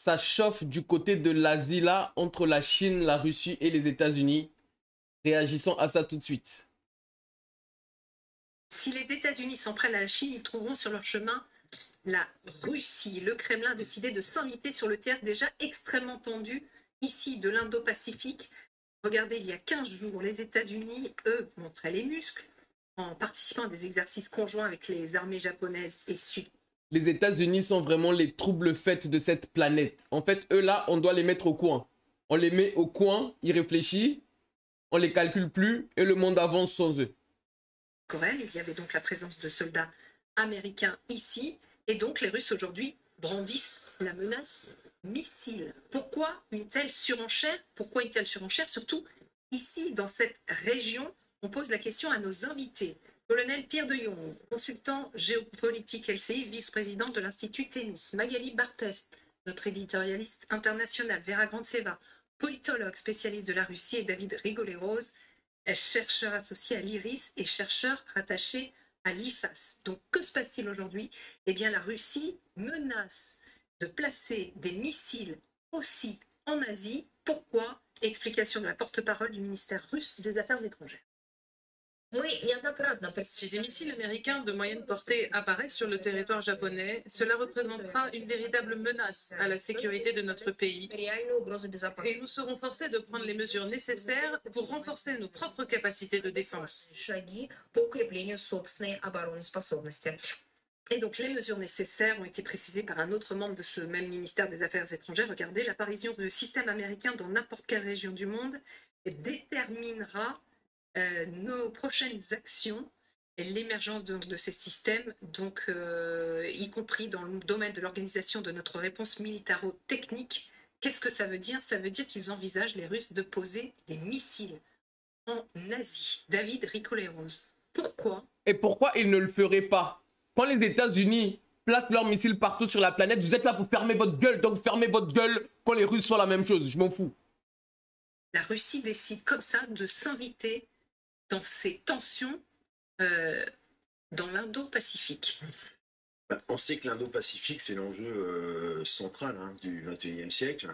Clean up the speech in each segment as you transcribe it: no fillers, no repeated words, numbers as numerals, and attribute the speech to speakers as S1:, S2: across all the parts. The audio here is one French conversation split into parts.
S1: ça chauffe du côté de l'Asie là, entre la Chine, la Russie et les États-Unis. Réagissons à ça tout de suite.
S2: Si les États-Unis s'en prennent à la Chine, ils trouveront sur leur chemin la Russie. Le Kremlin a décidé de s'inviter sur le théâtre déjà extrêmement tendu, ici de l'Indo-Pacifique. Regardez, il y a 15 jours, les États-Unis, eux, montraient les muscles en participant à des exercices conjoints avec les armées japonaises et sud.
S1: Les États-Unis sont vraiment les troubles faits de cette planète. En fait, eux là, on doit les mettre au coin. On les met au coin, ils réfléchissent, on les calcule plus et le monde avance sans eux.
S2: Corel, il y avait donc la présence de soldats américains ici, et donc les Russes aujourd'hui brandissent la menace missile. Pourquoi une telle surenchère? Pourquoi une telle surenchère? Surtout ici, dans cette région, on pose la question à nos invités. Colonel Pierre de Jong, consultant géopolitique LCI, vice-président de l'Institut Thémis. Magali Barthès, notre éditorialiste international. Vera Grandseva, politologue spécialiste de la Russie. Et David Rigoleros, chercheur associé à l'IRIS et chercheur rattaché à l'IFAS. Donc, que se passe-t-il aujourd'hui? Eh bien, la Russie menace de placer des missiles aussi en Asie. Pourquoi? Explication de la porte-parole du ministère russe des Affaires étrangères.
S3: Si des missiles américains de moyenne portée apparaissent sur le territoire japonais, cela représentera une véritable menace à la sécurité de notre pays. Et nous serons forcés de prendre les mesures nécessaires pour renforcer nos propres capacités de défense.
S2: Et donc, les mesures nécessaires ont été précisées par un autre membre de ce même ministère des Affaires étrangères. Regardez, l'apparition de systèmes américains dans n'importe quelle région du monde déterminera nos prochaines actions et l'émergence de ces systèmes, donc y compris dans le domaine de l'organisation de notre réponse militaro-technique. Qu'est-ce que ça veut dire? Ça veut dire qu'ils envisagent, les Russes, de poser des missiles en Asie. David Ricoleros. Pourquoi?
S1: Et pourquoi ils ne le feraient pas? Quand les États-Unis placent leurs missiles partout sur la planète, vous êtes là pour fermer votre gueule, donc fermez votre gueule quand les Russes font la même chose, je m'en fous.
S2: La Russie décide comme ça de s'inviter dans ces tensions dans l'Indo-Pacifique.
S4: On sait que l'Indo-Pacifique, c'est l'enjeu central du XXIe siècle.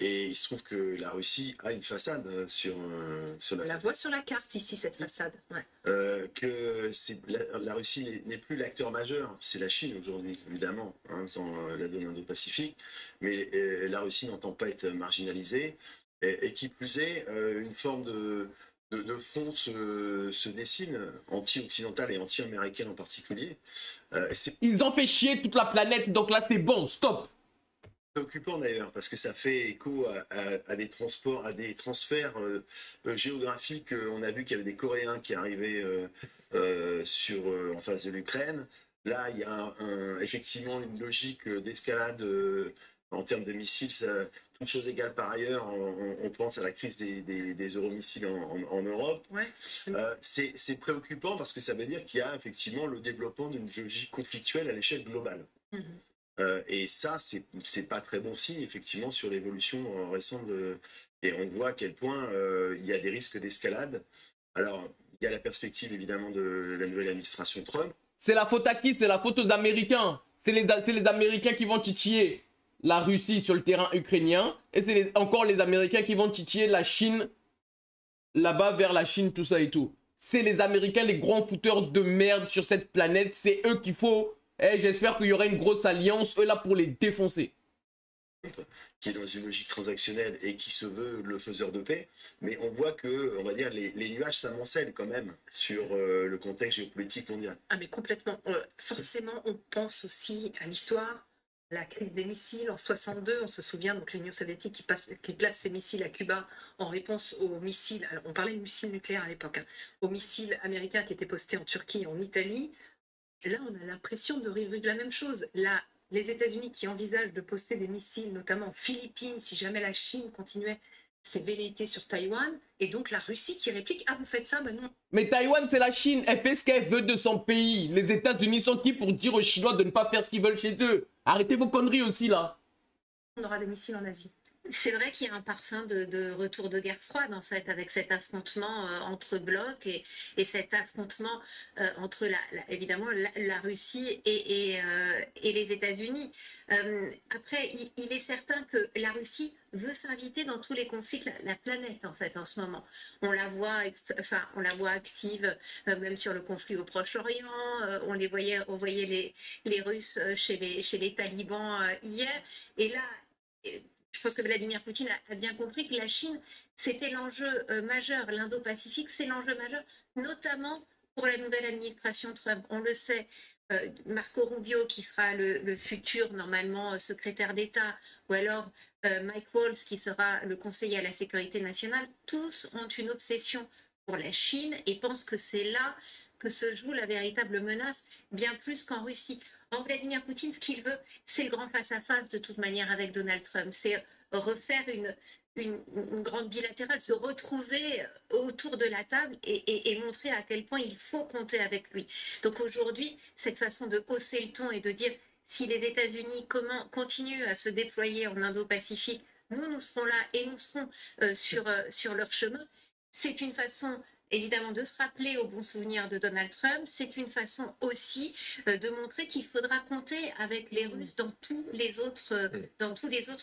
S4: Et il se trouve que la Russie a une façade sur
S2: On la voit sur la carte ici, cette façade. Ouais.
S4: Que la Russie n'est plus l'acteur majeur, c'est la Chine aujourd'hui, évidemment, dans la zone Indo-Pacifique. Mais la Russie n'entend pas être marginalisée. Et qui plus est, une forme de front se dessine, anti-occidental et anti-américaine en particulier.
S1: Ils ont fait chier toute la planète, donc là c'est bon, stop.
S4: Préoccupant d'ailleurs, parce que ça fait écho à des transports, à des transferts géographiques. On a vu qu'il y avait des Coréens qui arrivaient en face de l'Ukraine. Là, il y a effectivement une logique d'escalade en termes de missiles. Toute chose égale par ailleurs, on pense à la crise des euromissiles en Europe.
S2: Ouais.
S4: C'est préoccupant parce que ça veut dire qu'il y a effectivement le développement d'une logique conflictuelle à l'échelle globale. Et ça, c'est pas très bon signe, effectivement, sur l'évolution récente. Et on voit à quel point il y a des risques d'escalade. Alors, il y a la perspective, évidemment, de la nouvelle administration Trump.
S1: C'est la faute à qui? C'est la faute aux Américains. C'est les Américains qui vont titiller la Russie sur le terrain ukrainien. Et c'est encore les Américains qui vont titiller la Chine, là-bas vers la Chine, tout ça et tout. C'est les Américains, les grands fouteurs de merde sur cette planète. C'est eux qu'il faut... j'espère qu'il y aura une grosse alliance, eux là, pour les défoncer.
S4: Qui est dans une logique transactionnelle et qui se veut le faiseur de paix. Mais on voit que, on va dire, les nuages s'amoncellent quand même sur le contexte géopolitique mondial.
S2: Ah mais complètement. Forcément, on pense aussi à l'histoire, la crise des missiles en 62. On se souvient, donc l'Union soviétique qui place ses missiles à Cuba en réponse aux missiles, alors on parlait de missiles nucléaires à l'époque, aux missiles américains qui étaient postés en Turquie et en Italie. Là, on a l'impression de revivre la même chose. Là, les États-Unis qui envisagent de poster des missiles, notamment en Philippines, si jamais la Chine continuait ses velléités sur Taïwan, et donc la Russie qui réplique « Ah, vous faites ça? Ben non ».
S1: Mais Taïwan, c'est la Chine. Elle fait ce qu'elle veut de son pays. Les États-Unis sont qui pour dire aux Chinois de ne pas faire ce qu'ils veulent chez eux? Arrêtez vos conneries aussi, là.
S2: On aura des missiles en Asie. C'est vrai qu'il y a un parfum de retour de guerre froide, en fait, avec cet affrontement entre blocs et cet affrontement entre, évidemment, la Russie et les États-Unis. Après, il est certain que la Russie veut s'inviter dans tous les conflits de la planète, en fait, en ce moment. On la voit, on la voit active, même sur le conflit au Proche-Orient. On voyait les Russes chez les talibans hier. Et là, je pense que Vladimir Poutine a bien compris que la Chine, c'était l'enjeu majeur. L'Indo-Pacifique, c'est l'enjeu majeur, notamment pour la nouvelle administration Trump. On le sait, Marco Rubio, qui sera le futur, normalement, secrétaire d'État, ou alors Mike Waltz, qui sera le conseiller à la sécurité nationale, tous ont une obsession pour la Chine et pensent que c'est là que se joue la véritable menace, bien plus qu'en Russie. Or, Vladimir Poutine, ce qu'il veut, c'est le grand face-à-face de toute manière avec Donald Trump. C'est refaire une grande bilatérale, se retrouver autour de la table et montrer à quel point il faut compter avec lui. Donc aujourd'hui, cette façon de hausser le ton et de dire si les États-Unis continuent à se déployer en Indo-Pacifique, nous serons là et nous serons sur leur chemin. C'est une façon évidemment de se rappeler au bon souvenir de Donald Trump. C'est une façon aussi de montrer qu'il faudra compter avec les Russes dans tous les autres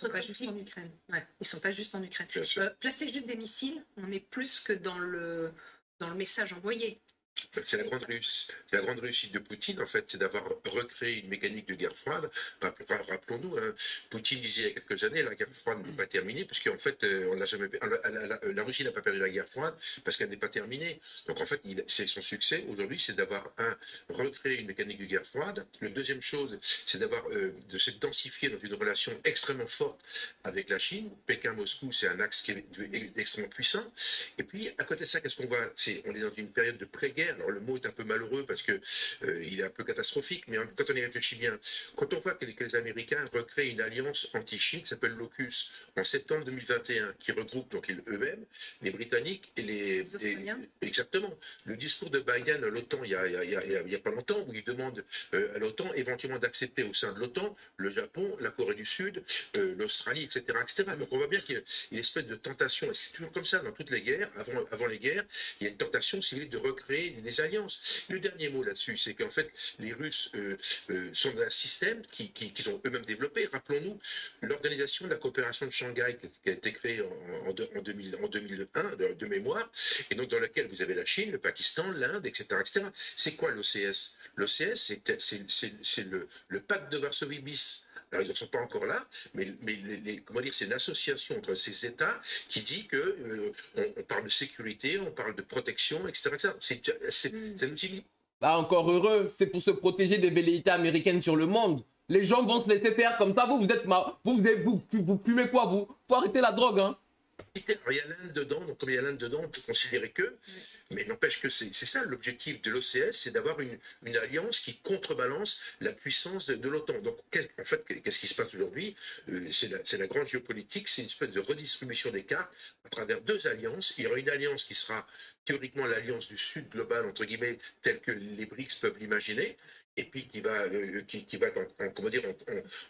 S3: Pas juste en Ukraine. Ouais, ils sont pas juste en Ukraine. Placer juste des missiles, on est plus que dans le message envoyé.
S5: C'est la grande réussite de Poutine, en fait, c'est d'avoir recréé une mécanique de guerre froide. Rappelons-nous, hein, Poutine disait il y a quelques années, la guerre froide n'est pas terminée, parce qu'en fait, on l'a jamais, la Russie n'a pas perdu la guerre froide parce qu'elle n'est pas terminée. Donc en fait, c'est son succès aujourd'hui, c'est d'avoir recréé une mécanique de guerre froide. La deuxième chose, c'est de se densifier dans une relation extrêmement forte avec la Chine. Pékin-Moscou, c'est un axe qui est extrêmement puissant. Et puis, à côté de ça, qu'est-ce qu'on voit? On est dans une période de pré-guerre. Alors le mot est un peu malheureux parce que il est un peu catastrophique, mais quand on y réfléchit bien, quand on voit que les Américains recréent une alliance anti-Chine qui s'appelle l'AUKUS en septembre 2021, qui regroupe donc eux-mêmes, les Britanniques et les
S3: Australiens.
S5: Exactement. Le discours de Biden à l'OTAN il y a pas longtemps, où il demande à l'OTAN éventuellement d'accepter au sein de l'OTAN le Japon, la Corée du Sud, l'Australie, etc., etc. Donc on voit bien qu'il y a une espèce de tentation, et c'est toujours comme ça dans toutes les guerres, avant les guerres, il y a une tentation civile de recréer des alliances. Le dernier mot là-dessus, c'est qu'en fait, les Russes sont dans un système qu'ils ont eux-mêmes développé. Rappelons-nous l'organisation de la coopération de Shanghai qui a été créée en 2001 de mémoire, et donc dans laquelle vous avez la Chine, le Pakistan, l'Inde, etc., etc. C'est quoi l'OCS? L'OCS, c'est le pacte de Varsovie bis. Alors, ils ne sont pas encore là, mais comment dire, c'est une association entre ces États qui dit que on parle de sécurité, on parle de protection, etc. C'est un outil.
S1: Bah, encore heureux, c'est pour se protéger des velléités américaines sur le monde. Les gens vont se laisser faire comme ça. Vous êtes vous fumez quoi, vous? Faut arrêter la drogue, hein.
S5: Il y a l'Inde dedans, donc comme il y a l'Inde dedans, on peut considérer que, mais n'empêche que c'est ça l'objectif de l'OCS, c'est d'avoir une alliance qui contrebalance la puissance de l'OTAN. Donc en fait, qu'est-ce qui se passe aujourd'hui? C'est la grande géopolitique, c'est une espèce de redistribution des cartes à travers deux alliances. Il y aura une alliance qui sera théoriquement l'alliance du Sud global, entre guillemets, telle que les BRICS peuvent l'imaginer, et puis qui va être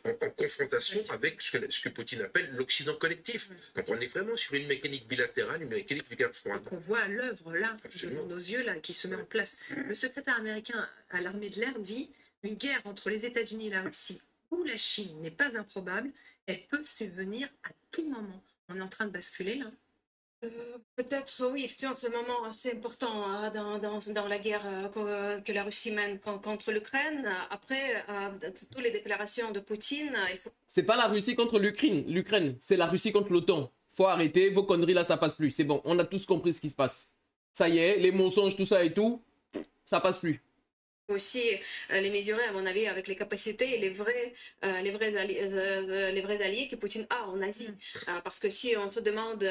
S5: en confrontation avec ce que Poutine appelle l'Occident collectif. Donc on est vraiment sur une mécanique bilatérale, une mécanique de guerre froide.
S3: On voit à l'œuvre là, devant nos yeux là, qui se met en place. Le secrétaire américain à l'armée de l'air dit une guerre entre les États-Unis et la Russie ou la Chine n'est pas improbable, elle peut subvenir à tout moment. On est en train de basculer là.
S6: Peut-être, oui, effectivement, c'est un moment assez important dans la guerre que la Russie mène contre l'Ukraine. Après, toutes les déclarations de Poutine, il faut...
S1: C'est pas la Russie contre l'Ukraine, c'est la Russie contre l'OTAN. Faut arrêter, vos conneries là, ça passe plus. C'est bon, on a tous compris ce qui se passe. Ça y est, les mensonges, tout ça et tout, ça passe plus.
S6: Aussi les mesurer, à mon avis, avec les capacités et les vrais alliés que Poutine a en Asie. Parce que si on se demande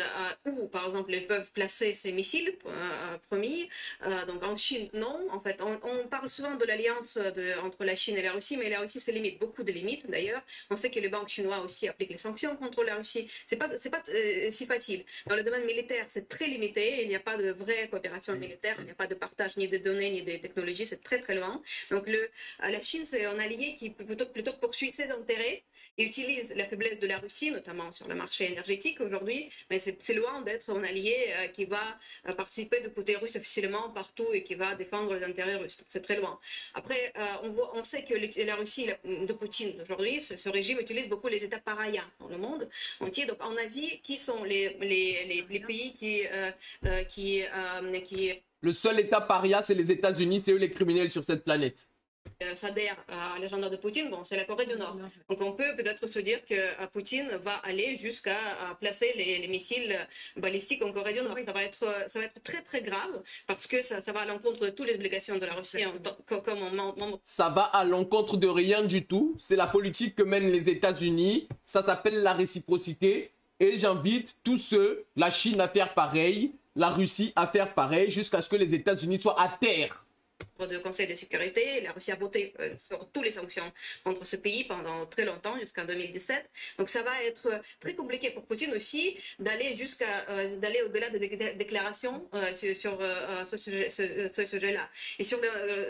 S6: où, par exemple, ils peuvent placer ces missiles promis, donc en Chine, non. En fait, on parle souvent de l'alliance entre la Chine et la Russie, mais la Russie se limite, beaucoup de limites d'ailleurs. On sait que les banques chinois aussi appliquent les sanctions contre la Russie. C'est pas si facile. Dans le domaine militaire, c'est très limité. Il n'y a pas de vraie coopération militaire, il n'y a pas de partage ni de données ni de technologies. C'est très très loin. Donc la Chine, c'est un allié qui plutôt que poursuit ses intérêts et utilise la faiblesse de la Russie, notamment sur le marché énergétique aujourd'hui, mais c'est loin d'être un allié qui va participer du côté russe officiellement partout et qui va défendre les intérêts russes. C'est très loin. Après, on sait que la Russie de Poutine aujourd'hui, ce régime utilise beaucoup les États parias dans le monde entier. Donc en Asie, qui sont les pays qui
S1: Le seul État paria, c'est les États-Unis, c'est eux les criminels sur cette planète.
S6: s'adhère à l'agenda de Poutine, bon, c'est la Corée du Nord. Donc on peut peut-être se dire que Poutine va aller jusqu'à placer les missiles balistiques en Corée du Nord. Ça va être très très grave parce que ça va à l'encontre de toutes les obligations de la Russie comme membre.
S1: Ça va à l'encontre de rien du tout. C'est la politique que mènent les États-Unis. Ça s'appelle la réciprocité. Et j'invite tous ceux, la Chine à faire pareil, la Russie à faire pareil, jusqu'à ce que les États-Unis soient à terre.
S6: De Conseil de sécurité. La Russie a voté sur toutes les sanctions contre ce pays pendant très longtemps, jusqu'en 2017. Donc ça va être très compliqué pour Poutine aussi d'aller d'aller au-delà des déclarations sur ce sujet-là. Et sur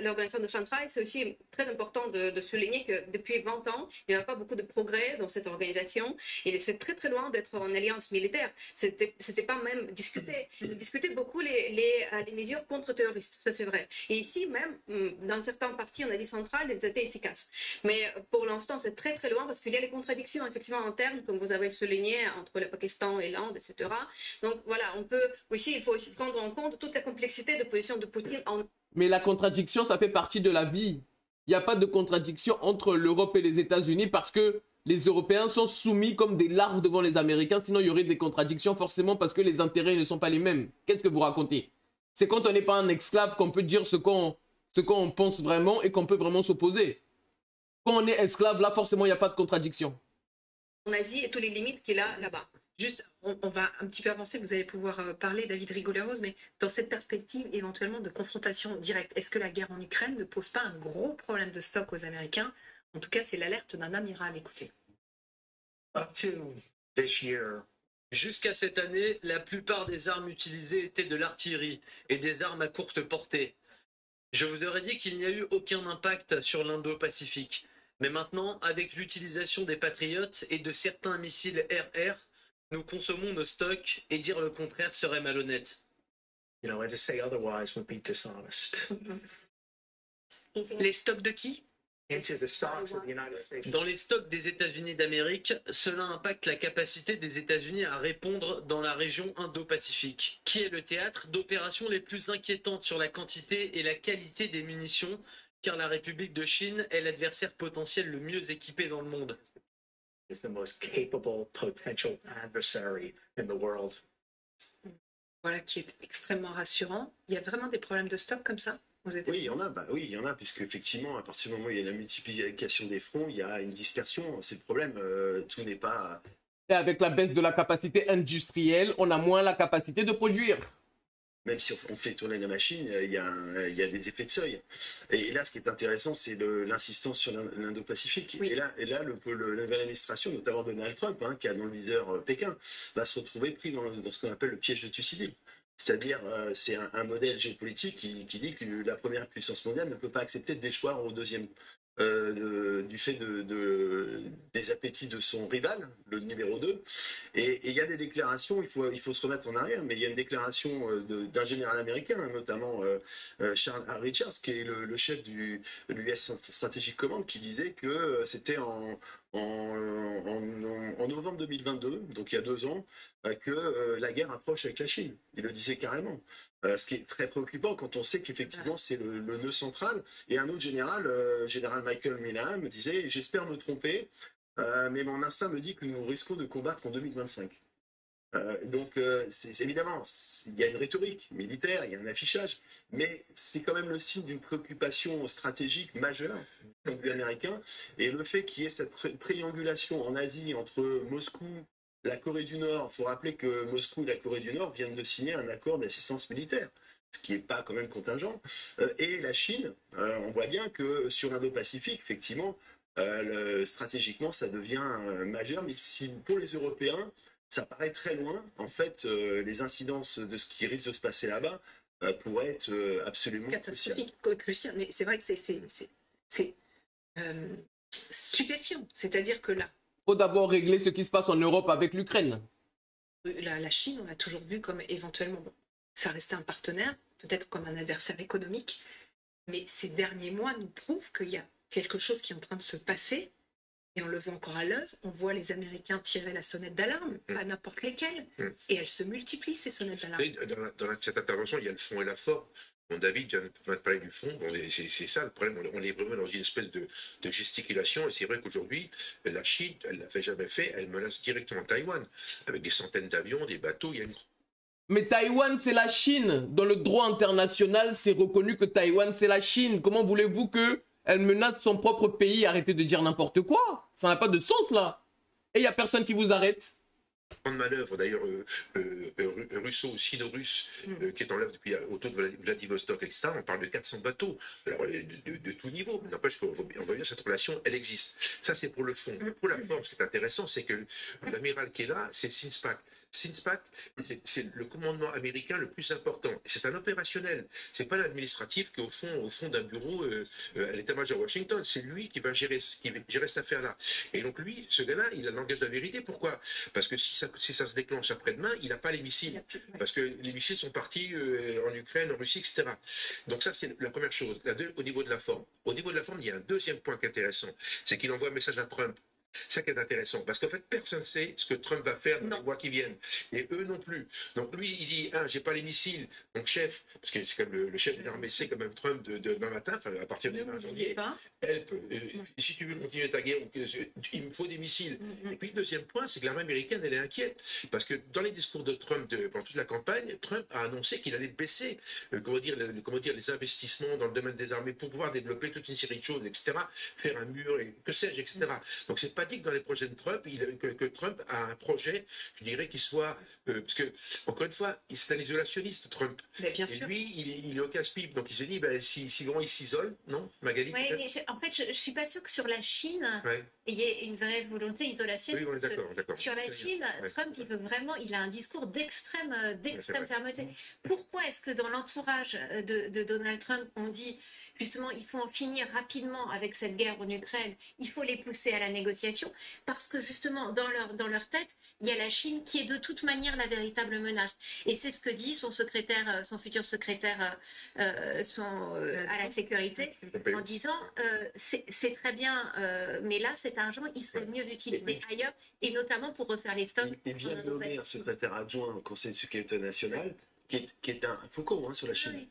S6: l'organisation de Shanghai, c'est aussi très important de souligner que depuis 20 ans, il n'y a pas beaucoup de progrès dans cette organisation. Et c'est très très loin d'être en alliance militaire. C'était pas même discuté. Ils discutaient beaucoup les mesures contre terroristes, ça c'est vrai. Et ici, même dans certains partis en Asie centrale, elles étaient efficaces. Mais pour l'instant, c'est très très loin parce qu'il y a les contradictions effectivement internes, comme vous avez souligné, entre le Pakistan et l'Inde, etc. Donc voilà, il faut aussi prendre en compte toute la complexité de position de Poutine.
S1: Mais la contradiction, ça fait partie de la vie. Il n'y a pas de contradiction entre l'Europe et les États-Unis parce que les Européens sont soumis comme des larves devant les Américains. Sinon, il y aurait des contradictions forcément parce que les intérêts ne sont pas les mêmes. Qu'est-ce que vous racontez? C'est quand on n'est pas un esclave qu'on peut dire ce qu'on pense vraiment et qu'on peut vraiment s'opposer. Quand on est esclave, là, forcément, il n'y a pas de contradiction.
S6: En Asie et toutes les limites qu'il a là-bas.
S2: Juste, on va un petit peu avancer, vous allez pouvoir parler, David Rigoleros, mais dans cette perspective éventuellement de confrontation directe, est-ce que la guerre en Ukraine ne pose pas un gros problème de stock aux Américains? En tout cas, c'est l'alerte d'un amiral, écoutez.
S7: Up to this year,
S8: jusqu'à cette année, la plupart des armes utilisées étaient de l'artillerie et des armes à courte portée. Je vous aurais dit qu'il n'y a eu aucun impact sur l'Indo-Pacifique. Mais maintenant, avec l'utilisation des Patriotes et de certains missiles RR, nous consommons nos stocks et dire le contraire serait malhonnête.
S7: and to say otherwise would be dishonest.
S2: Les stocks de qui?
S7: Into the stocks of the United States.
S8: Dans les stocks des États-Unis d'Amérique, cela impacte la capacité des États-Unis à répondre dans la région Indo-Pacifique, qui est le théâtre d'opérations les plus inquiétantes sur la quantité et la qualité des munitions, car la République de Chine est l'adversaire potentiel le mieux équipé dans le monde.
S7: Is the most capable potential adversary in the world.
S2: Voilà, qui est extrêmement rassurant. Il y a vraiment des problèmes de stock comme ça aux États-Unis?
S4: Oui, il y en a, puisque effectivement, à partir du moment où il y a la multiplication des fronts, il y a une dispersion. C'est le problème. Tout n'est pas.
S1: Et avec la baisse de la capacité industrielle, on a moins la capacité de produire.
S4: Même si on fait tourner la machine, il y a des effets de seuil. Et là, ce qui est intéressant, c'est l'insistance sur l'Indo-Pacifique.
S2: Oui.
S4: Et là, la nouvelle administration, notamment Donald Trump, qui a dans le viseur Pékin, va se retrouver pris dans ce qu'on appelle le piège de Thucydide. C'est-à-dire, c'est un modèle géopolitique qui dit que la première puissance mondiale ne peut pas accepter de déchoir au deuxième. Du fait des appétits de son rival, le numéro 2. Et il y a des déclarations, il faut se remettre en arrière, mais il y a une déclaration d'un général américain, notamment Charles R. Richards, qui est le chef de l'US Strategic Command, qui disait que c'était en novembre 2022, donc il y a 2 ans, que la guerre approche avec la Chine. Il le disait carrément. Ce qui est très préoccupant quand on sait qu'effectivement c'est le nœud central. Et un autre général, général Michael Minahan, me disait « J'espère me tromper, mais mon instinct me dit que nous risquons de combattre en 2025 ». Donc évidemment, il y a une rhétorique militaire, il y a un affichage, mais c'est quand même le signe d'une préoccupation stratégique majeure du point de vue américain. Et le fait qu'il y ait cette triangulation en Asie entre Moscou, la Corée du Nord, il faut rappeler que Moscou et la Corée du Nord viennent de signer un accord d'assistance militaire, ce qui n'est pas quand même contingent, et la Chine, on voit bien que sur l'Indo-Pacifique, effectivement, stratégiquement, ça devient majeur, mais si, pour les Européens, ça paraît très loin. En fait, les incidences de ce qui risque de se passer là-bas pourrait être absolument crucial.
S2: Catastrophique, crucial. Mais c'est vrai que c'est stupéfiant. C'est-à-dire que là,
S1: Faut d'abord régler ce qui se passe en Europe avec l'Ukraine.
S2: la Chine, on l'a toujours vu comme éventuellement, bon, ça restait un partenaire, peut-être comme un adversaire économique, mais ces derniers mois nous prouvent qu'il y a quelque chose qui est en train de se passer, et on le voit encore à l'œuvre. On voit les Américains tirer la sonnette d'alarme, pas n'importe lesquelles, et elles se multiplient, ces sonnettes d'alarme.
S5: Dans cette intervention, il y a le fond et la forme. Bon, David vient de parler du fond. Bon, c'est ça le problème. On est vraiment dans une espèce de gesticulation. Et c'est vrai qu'aujourd'hui, la Chine, elle ne l'avait jamais fait. Elle menace directement Taïwan avec des centaines d'avions, des bateaux. Il y a une...
S1: Mais Taïwan, c'est la Chine. Dans le droit international, c'est reconnu que Taïwan, c'est la Chine. Comment voulez-vous qu'elle menace son propre pays? Arrêtez de dire n'importe quoi. Ça n'a pas de sens, là. Et il n'y a personne qui vous arrête.
S5: Grande manœuvre d'ailleurs russo-sino-russe qui est en l'œuvre depuis autour de Vladivostok, etc. On parle de 400 bateaux, alors, de tout niveau. N'empêche qu'on voit bien cette relation, elle existe. Ça, c'est pour le fond. Pour la forme, ce qui est intéressant, c'est que l'amiral qui est là, c'est Sinspac. Sinspac, c'est le commandement américain le plus important. C'est un opérationnel. C'est pas l'administratif qui est au fond d'un bureau à l'état-major à Washington. C'est lui qui va gérer cette affaire-là. Et donc lui, ce gars-là, il a le langage de la vérité. Pourquoi? Parce que si ça se déclenche après-demain, il n'a pas les missiles. Parce que les missiles sont partis en Ukraine, en Russie, etc. Donc ça, c'est la première chose. Au niveau de la forme. Au niveau de la forme, il y a un deuxième point qui est intéressant. C'est qu'il envoie un message à Trump. Ça qui est intéressant, parce qu'en fait, personne ne sait ce que Trump va faire dans les mois qui viennent. Et eux non plus. Donc lui, il dit, j'ai pas les missiles, donc chef, parce que c'est comme le chef des armées, c'est quand même Trump demain matin, enfin à partir du 20 janvier, si tu veux continuer ta guerre, il me faut des missiles. Et puis le deuxième point, c'est que l'armée américaine, elle est inquiète, parce que dans les discours de Trump pendant toute la campagne, Trump a annoncé qu'il allait baisser les investissements dans le domaine des armées pour pouvoir développer toute une série de choses, etc., faire un mur, et que sais-je, etc. Donc c'est pas dit que dans les projets de Trump, que Trump a un projet, je dirais, qui soit... parce que, encore une fois, c'est un isolationniste, Trump.
S2: Bien
S5: et
S2: sûr.
S5: lui, il est au casse-pipe. Donc il s'est dit, si vraiment il s'isole, non, Magali?
S6: Oui, mais en fait, je ne suis pas sûre que sur la Chine, il y ait une vraie volonté isolationniste.
S5: Oui, on est d'accord.
S6: Sur la Chine, Trump, il a un discours d'extrême fermeté. Pourquoi est-ce que dans l'entourage de Donald Trump, on dit, justement, il faut en finir rapidement avec cette guerre en Ukraine, il faut les pousser à la négociation? Parce que justement, dans leur tête, il y a la Chine qui est de toute manière la véritable menace. Et c'est ce que dit son futur secrétaire à la sécurité, en disant c'est très bien, mais là, cet argent, il serait mieux utilisé ailleurs, et notamment pour refaire les stocks.
S4: Il vient de nommer un secrétaire adjoint au Conseil de sécurité nationale. Qui est un faucon sur la Chine.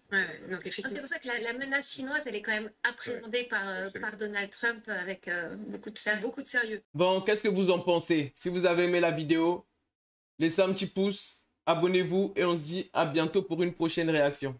S2: Donc, effectivement.
S6: C'est pour ça que la menace chinoise, elle est quand même appréhendée par Donald Trump avec beaucoup de sérieux.
S1: Bon, qu'est-ce que vous en pensez? Si vous avez aimé la vidéo, laissez un petit pouce, abonnez-vous et on se dit à bientôt pour une prochaine réaction.